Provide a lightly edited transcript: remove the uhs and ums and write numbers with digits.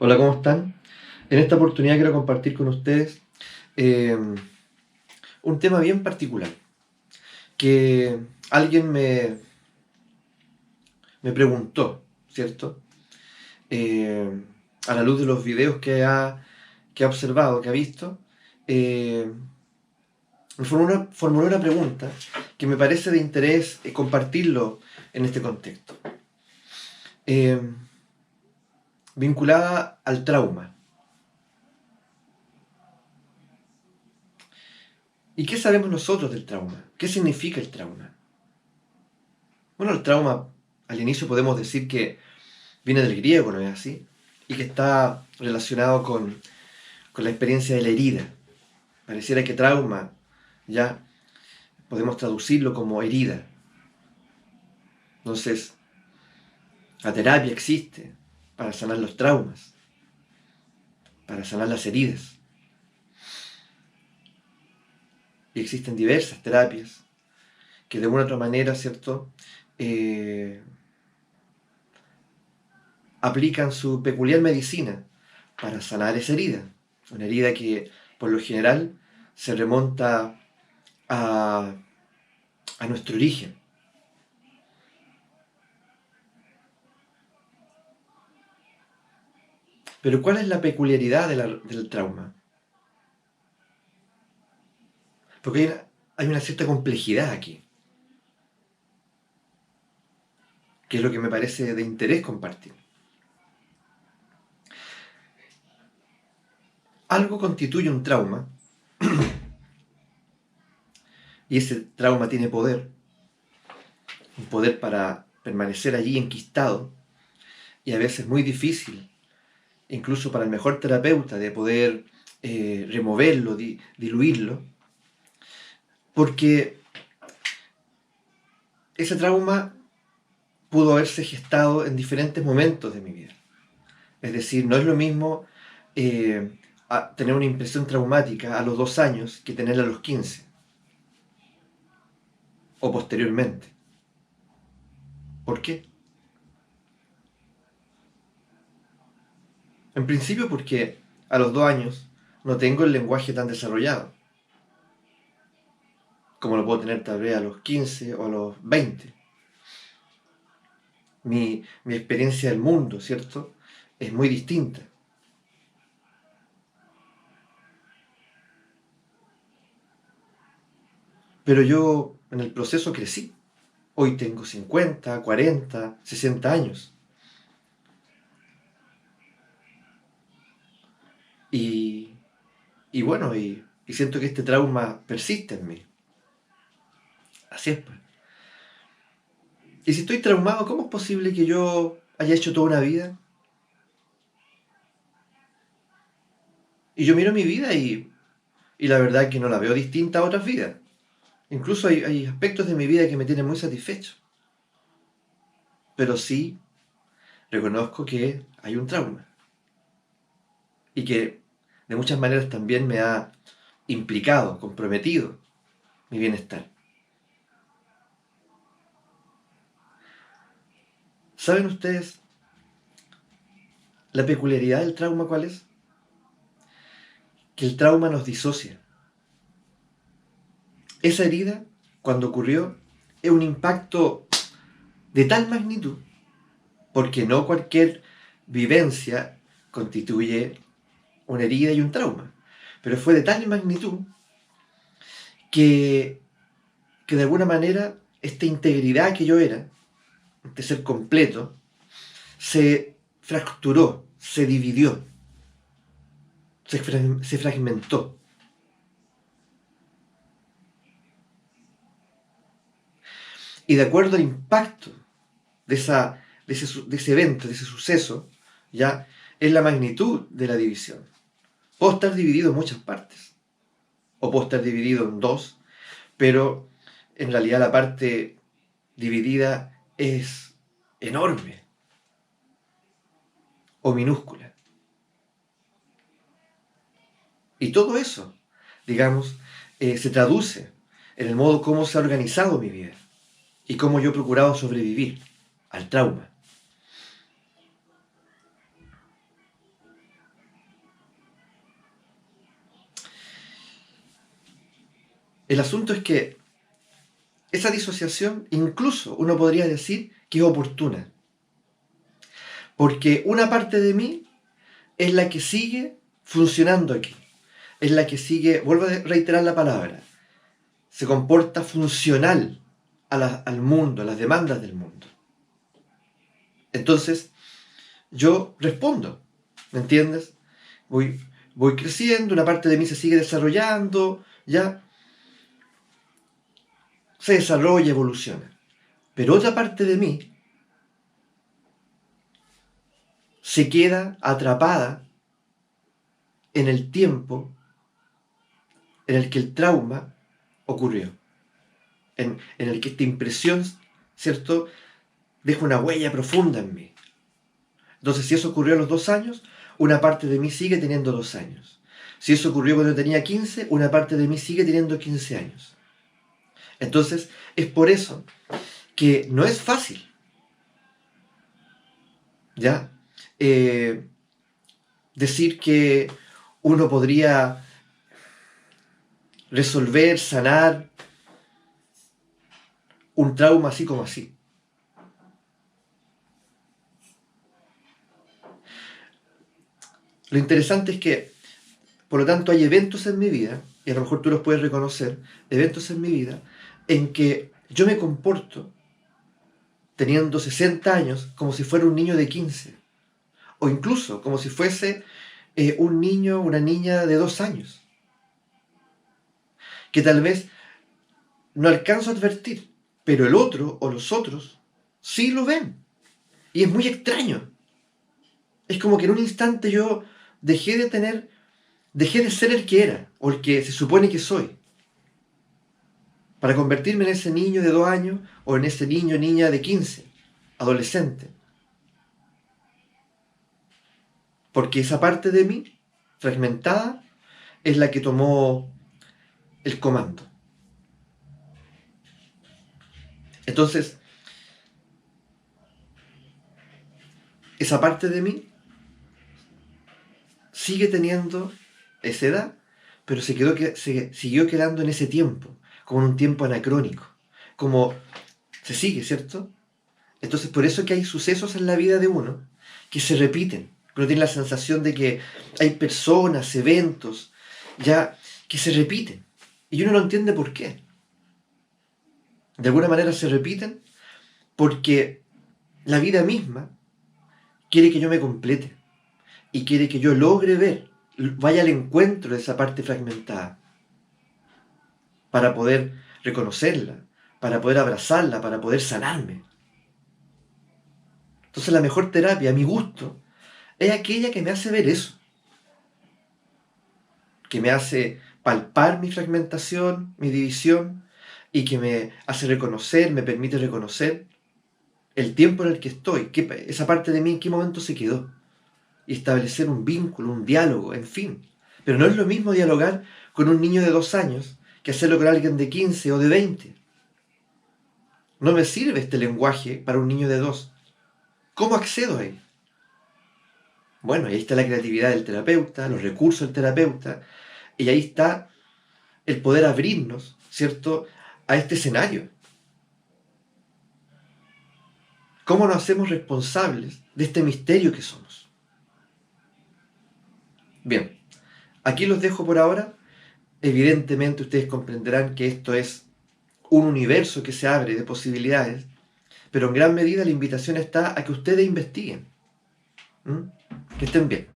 Hola, ¿cómo están? En esta oportunidad quiero compartir con ustedes eh, un tema bien particular que alguien me preguntó, ¿cierto? Eh, a la luz de los videos que ha observado, que ha visto, eh, me formuló una pregunta que me parece de interés compartirlo en este contexto, eh, vinculada al trauma. ¿Y qué sabemos nosotros del trauma? ¿Qué significa el trauma? Bueno, el trauma, al inicio podemos decir que viene del griego, ¿no es así? Y que está relacionado con la experiencia de la herida. Pareciera que trauma ya podemos traducirlo como herida. Entonces, la terapia existe para sanar los traumas, para sanar las heridas. Y existen diversas terapias que de una u otra manera, ¿cierto? Eh, Aplican su peculiar medicina para sanar esa herida. Una herida que por lo general se remonta a, a nuestro origen. Pero ¿cuál es la peculiaridad del trauma? Porque hay una cierta complejidad aquí, que es lo que me parece de interés compartir. Algo constituye un trauma y ese trauma tiene poder, un poder para permanecer allí enquistado y a veces muy difícil, incluso para el mejor terapeuta, de poder removerlo, diluirlo, porque ese trauma pudo haberse gestado en diferentes momentos de mi vida. Es decir, no es lo mismo tener una impresión traumática a los 2 años que tenerla a los 15 o posteriormente. ¿Por qué? En principio porque a los 2 años no tengo el lenguaje tan desarrollado como lo puedo tener tal vez a los 15 o a los 20. Mi experiencia del mundo, ¿cierto? Es muy distinta. Pero yo en el proceso crecí. Hoy tengo 50, 40, 60 años. Y, y bueno, y siento que este trauma persiste en mí. Así es, pues. Y si estoy traumado, ¿cómo es posible que yo haya hecho toda una vida? Y yo miro mi vida y la verdad es que no la veo distinta a otras vidas. Incluso hay aspectos de mi vida que me tienen muy satisfecho. Pero sí reconozco que hay un trauma. Y que de muchas maneras también me ha implicado, comprometido mi bienestar. ¿Saben ustedes la peculiaridad del trauma cuál es? Que el trauma nos disocia. Esa herida, cuando ocurrió, es un impacto de tal magnitud, porque no cualquier vivencia constituye una herida y un trauma, pero fue de tal magnitud que, que de alguna manera esta integridad que yo era, este ser completo, se fracturó, se dividió, se fragmentó. Y de acuerdo al impacto de ese evento, de ese suceso, ya es la magnitud de la división. Puedo estar dividido en muchas partes, o puedo estar dividido en dos, pero en realidad la parte dividida es enorme o minúscula. Y todo eso, digamos, se traduce en el modo como se ha organizado mi vida y cómo yo he procurado sobrevivir al trauma. El asunto es que esa disociación incluso uno podría decir que es oportuna, porque una parte de mí es la que sigue funcionando aquí, es la que sigue, vuelvo a reiterar la palabra, se comporta funcional al mundo, a las demandas del mundo. Entonces, yo respondo, ¿me entiendes? Voy creciendo, una parte de mí se sigue desarrollando, ya se desarrolla, evoluciona. Pero otra parte de mí se queda atrapada en el tiempo en el que el trauma ocurrió, en el que esta impresión, ¿cierto?, deja una huella profunda en mí. Entonces, si eso ocurrió a los 2 años, una parte de mí sigue teniendo 2 años. Si eso ocurrió cuando tenía 15, una parte de mí sigue teniendo 15 años. Entonces, es por eso que no es fácil, ¿ya? Decir que uno podría resolver, sanar un trauma así como así. Lo interesante es que, por lo tanto, hay eventos en mi vida, y a lo mejor tú los puedes reconocer, eventos en mi vida, en que yo me comporto teniendo 60 años como si fuera un niño de 15, o incluso como si fuese un niño o una niña de 2 años, que tal vez no alcanzo a advertir, pero el otro o los otros sí lo ven. Y es muy extraño. Es como que en un instante yo dejé de ser el que era, o el que se supone que soy, para convertirme en ese niño de 2 años, o en ese niño o niña de 15, adolescente. Porque esa parte de mí, fragmentada, es la que tomó el comando. Entonces, esa parte de mí sigue teniendo esa edad, pero se siguió quedando en ese tiempo, como en un tiempo anacrónico, como se sigue, ¿cierto? Entonces, por eso que hay sucesos en la vida de uno que se repiten. Uno tiene la sensación de que hay personas, eventos, ya que se repiten. Y uno no entiende por qué. De alguna manera se repiten porque la vida misma quiere que yo me complete y quiere que yo logre ver, vaya al encuentro de esa parte fragmentada para poder reconocerla, para poder abrazarla, para poder sanarme. Entonces la mejor terapia, a mi gusto, es aquella que me hace ver eso, que me hace palpar mi fragmentación, mi división, y que me hace reconocer, me permite reconocer el tiempo en el que estoy, esa parte de mí en qué momento se quedó, y establecer un vínculo, un diálogo, en fin. Pero no es lo mismo dialogar con un niño de 2 años que hacerlo con alguien de 15 o de 20. No me sirve este lenguaje para un niño de 2. ¿Cómo accedo a él? Bueno, ahí está la creatividad del terapeuta, los recursos del terapeuta, y ahí está el poder abrirnos, ¿cierto?, a este escenario. ¿Cómo nos hacemos responsables de este misterio que somos? Bien, aquí los dejo por ahora. Evidentemente ustedes comprenderán que esto es un universo que se abre de posibilidades, pero en gran medida la invitación está a que ustedes investiguen. ¿Mm? Que estén bien.